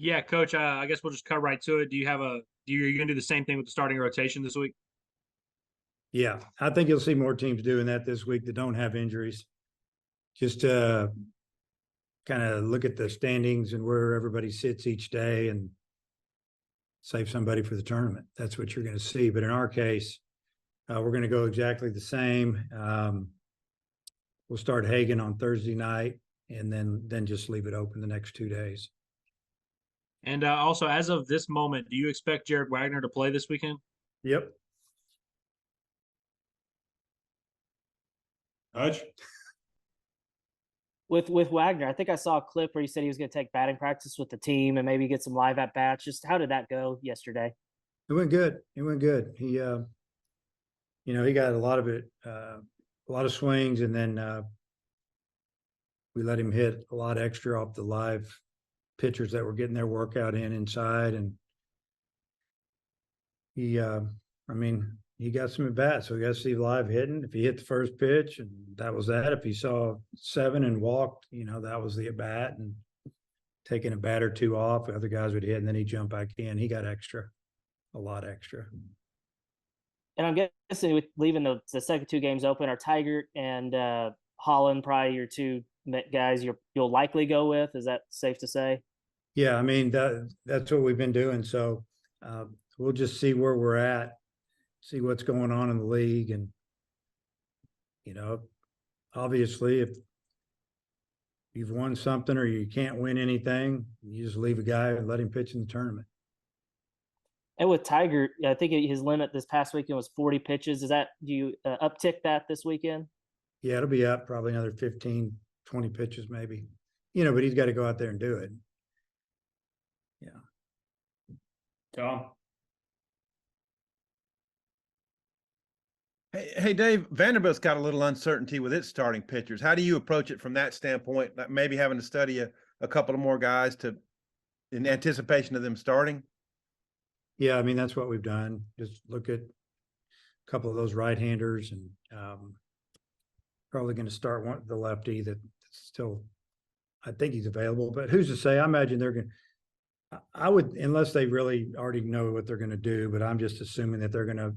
Yeah, Coach. I guess we'll just cut right to it. Do you have a? Are you going to do the same thing with the starting rotation this week? Yeah, I think you'll see more teams doing that this week that don't have injuries. Just kind of look at the standings and where everybody sits each day and save somebody for the tournament. That's what you're going to see. But in our case, we're going to go exactly the same. We'll start Hagan on Thursday night and then just leave it open the next 2 days. And also, as of this moment, do you expect Jared Wagner to play this weekend? Yep. Hutch? With Wagner, I think I saw a clip where he said he was going to take batting practice with the team and maybe get some live at bats. Just how did that go yesterday? It went good. It went good. He, he got a lot of it, a lot of swings, and then we let him hit a lot extra off the live pitchers that were getting their workout inside, and he, he got some at bats, so we got to see live hitting. If he hit the first pitch, and that was that. If he saw 7 and walked, that was the at bat, and taking a bat or two off, other guys would hit, and then he jumped back in. He got extra, a lot extra. And I'm guessing with leaving the second 2 games open, are Tiger and Holland probably your 2 guys you'll likely go with? Is that safe to say? Yeah, I mean that's what we've been doing. So we'll just see where we're at, see what's going on in the league, and obviously if you've won something or you can't win anything, you just leave a guy and let him pitch in the tournament. And with Tiger, I think his limit this past weekend was 40 pitches. Do you uptick that this weekend? Yeah, it'll be up probably another 15, 20 pitches maybe. But he's got to go out there and do it. Yeah. Tom? Hey, Dave, Vanderbilt's got a little uncertainty with its starting pitchers. How do you approach it from that standpoint, maybe having to study a couple of more guys in anticipation of them starting? Yeah, I mean, that's what we've done. Just look at a couple of those right-handers, and probably going to start the lefty that's still, I think he's available, but who's to say? I imagine they're going to, I would, unless they really already know what they're going to do, but I'm just assuming that they're going to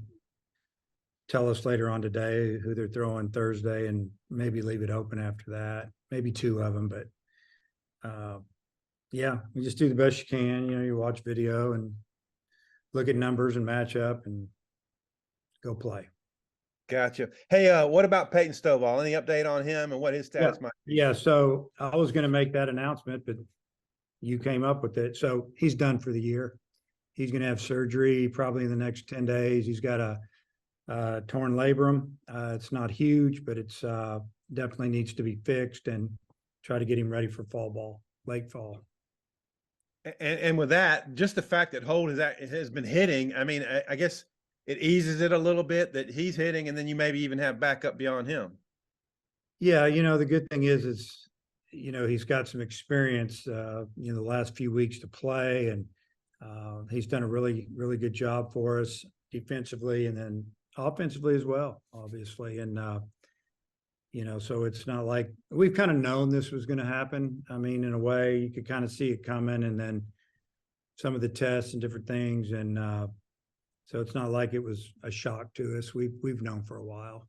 tell us later on today who they're throwing Thursday and maybe leave it open after that, maybe 2 of them. But yeah, you just do the best you can. You watch video and look at numbers and match up and go play. Gotcha. Hey, what about Peyton Stovall? Any update on him and what his status might be? Yeah, so I was going to make that announcement, but you came up with it. So he's done for the year. He's going to have surgery probably in the next 10 days. He's got a torn labrum. It's not huge, but it's definitely needs to be fixed, and try to get him ready for late fall. And with that, just the fact that Holt has been hitting, I mean, I guess it eases it a little bit that he's hitting, and then you maybe even have backup beyond him. Yeah, the good thing is he's got some experience, the last few weeks to play, and he's done a really, really good job for us defensively and then offensively as well, obviously. And, so it's not like we've kind of known this was going to happen. I mean, in a way, you could kind of see it coming, and then some of the tests and different things. And so it's not like it was a shock to us. We've known for a while.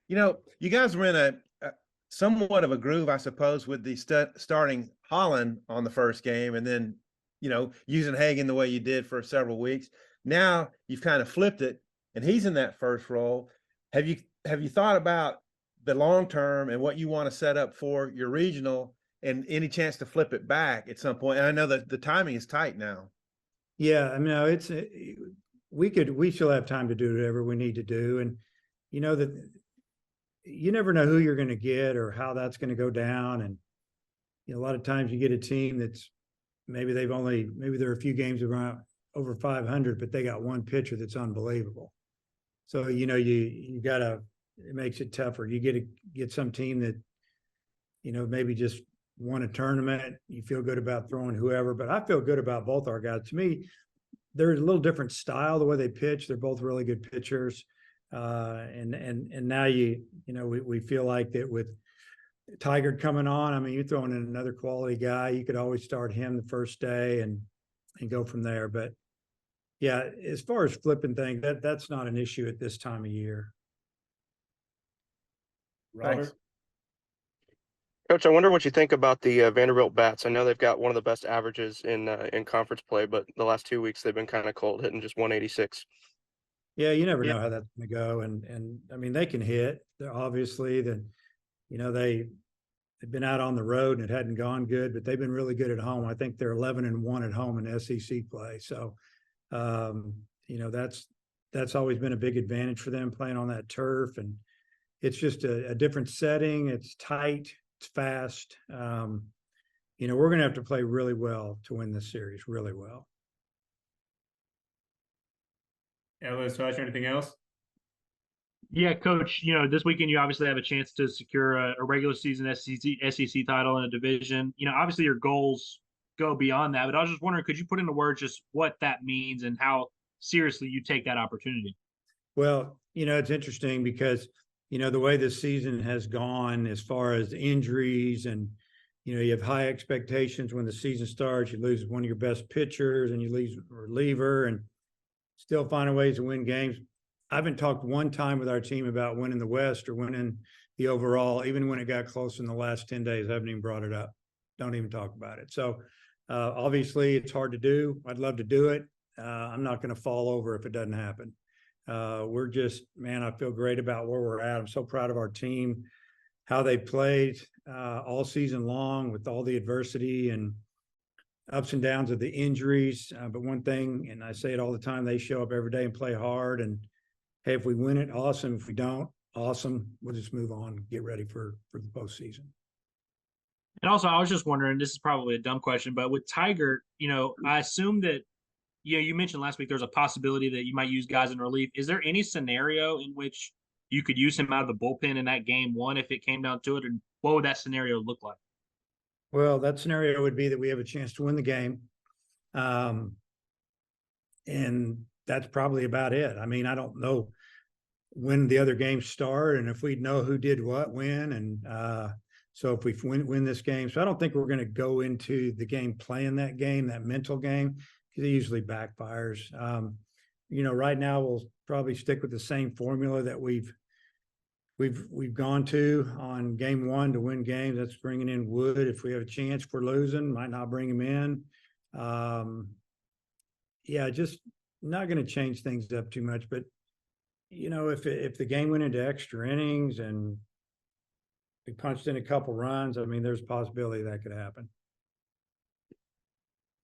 You guys were in a somewhat of a groove, I suppose, with the starting Holland on the first game, and then, using Hagan the way you did for several weeks. Now you've kind of flipped it, and he's in that first role. Have you thought about the long term and what you want to set up for your regional, and any chance to flip it back at some point? And I know that the timing is tight now. Yeah, I mean, we still have time to do whatever we need to do, and that you never know who you're going to get or how that's going to go down. And a lot of times you get a team that's maybe there are a few games around over 500, but they got one pitcher that's unbelievable. So you gotta, it makes it tougher. You get some team that maybe just won a tournament. You feel good about throwing whoever, but I feel good about both our guys. To me, they're a little different style the way they pitch. They're both really good pitchers. And now we feel like that with Tiger coming on. I mean, you're throwing in another quality guy. You could always start him the first day and go from there. But yeah, as far as flipping things, that's not an issue at this time of year. Thanks. Robert? Coach, I wonder what you think about the Vanderbilt bats. I know they've got one of the best averages in conference play, but the last 2 weeks they've been kind of cold, hitting just 186. Yeah, you never Yeah. know how that's going to go, and I mean they can hit. They're obviously they've been out on the road and it hadn't gone good, but they've been really good at home. I think they're 11-1 at home in SEC play. So, that's always been a big advantage for them playing on that turf, and it's just a different setting. It's tight. It's fast. We're going to have to play really well to win this series, really well. Ellis, anything else? Yeah, Coach, this weekend you obviously have a chance to secure a regular season SEC title in a division. Obviously your goals go beyond that, but I was just wondering, could you put into words just what that means and how seriously you take that opportunity? Well, it's interesting because, the way this season has gone as far as injuries and, you have high expectations when the season starts. You lose one of your best pitchers and you lose a reliever and still finding ways to win games. I haven't talked one time with our team about winning the West or winning the overall, even when it got close in the last 10 days. I haven't even brought it up. Don't even talk about it. So obviously it's hard to do. I'd love to do it. I'm not going to fall over if it doesn't happen. We're just, man, I feel great about where we're at. I'm so proud of our team, how they played all season long with all the adversity and ups and downs of the injuries. But one thing, and I say it all the time, they show up every day and play hard. And hey, if we win it, awesome. If we don't, awesome. We'll just move on and get ready for the postseason. And also, I was just wondering, this is probably a dumb question, but with Tiger, I assume that, you mentioned last week there's a possibility that you might use guys in relief. Is there any scenario in which you could use him out of the bullpen in that game one if it came down to it? And what would that scenario look like? Well, that scenario would be that we have a chance to win the game. And that's probably about it. I mean, I don't know when the other games start and if we know who did what when. And so if we win this game, so I don't think we're going to go into the game playing that game, that mental game, because it usually backfires. Right now we'll probably stick with the same formula that we've gone to on game one to win games. That's bringing in Wood. If we have a chance, if we're losing, might not bring him in. Just not going to change things up too much. But, if the game went into extra innings and we punched in a couple runs, I mean, there's a possibility that could happen.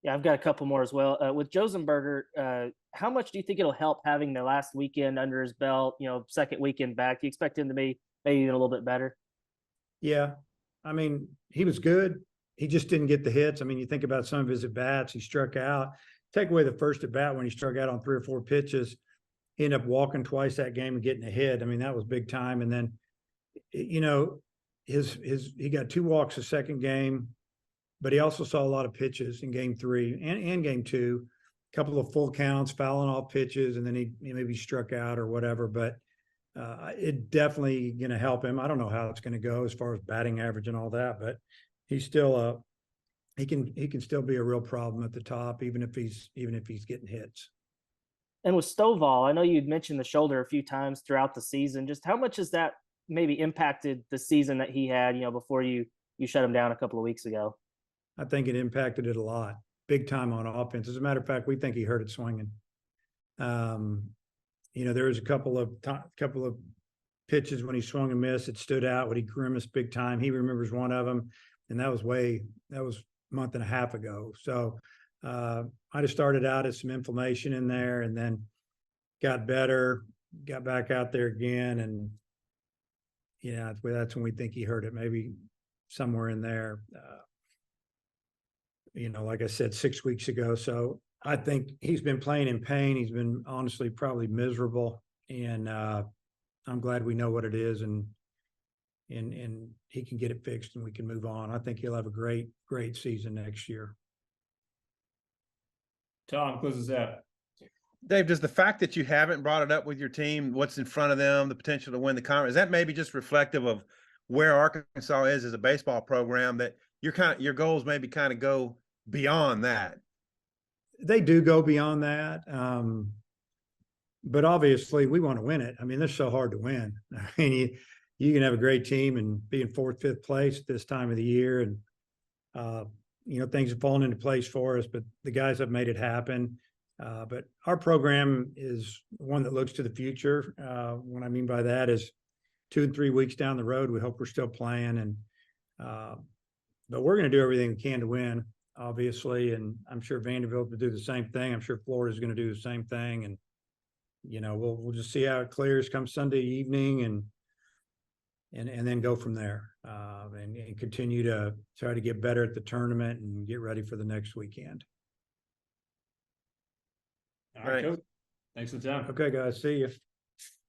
Yeah, I've got a couple more as well. With Josenberger, how much do you think it'll help having the last weekend under his belt, second weekend back? Do you expect him to be maybe even a little bit better? Yeah. I mean, he was good. He just didn't get the hits. I mean, you think about some of his at-bats, he struck out. Take away the first at-bat when he struck out on 3 or 4 pitches, he ended up walking twice that game and getting a hit. I mean, that was big time. And then, he got 2 walks the second game, but he also saw a lot of pitches in game 3 and game 2, a couple of full counts, fouling off pitches, and then he maybe struck out or whatever. But it definitely going to help him. I don't know how it's going to go as far as batting average and all that, but he's still he can still be a real problem at the top, even if he's getting hits. And with Stovall, I know you'd mentioned the shoulder a few times throughout the season. Just how much has that maybe impacted the season that he had, before you shut him down a couple of weeks ago? I think it impacted it a lot, big time on offense. As a matter of fact, we think he hurt it swinging. There was a couple of pitches when he swung and missed. It stood out when he grimaced big time. He remembers one of them, and that was a month and a half ago. So I just started out as some inflammation in there, and then got better, got back out there again, and that's when we think he hurt it, maybe somewhere in there. Like I said, 6 weeks ago. So I think he's been playing in pain. He's been honestly probably miserable, and I'm glad we know what it is, and he can get it fixed and we can move on. I think he'll have a great season next year. Tom, closes out. Dave, does the fact that you haven't brought it up with your team, what's in front of them, the potential to win the conference, is that maybe just reflective of where Arkansas is as a baseball program, that your goals maybe kind of go beyond that. They do go beyond that. But obviously we want to win it. I mean, they're so hard to win. I mean, you can have a great team and be in fourth, fifth place at this time of the year. And, things have fallen into place for us, but the guys have made it happen. But our program is one that looks to the future. What I mean by that is 2 and 3 weeks down the road, we hope we're still playing. And, but we're going to do everything we can to win, obviously. And I'm sure Vanderbilt will do the same thing. I'm sure Florida's going to do the same thing. And, we'll just see how it clears come Sunday evening and then go from there, and continue to try to get better at the tournament and get ready for the next weekend. All right, Coach. Thanks for the time. Okay, guys. See you.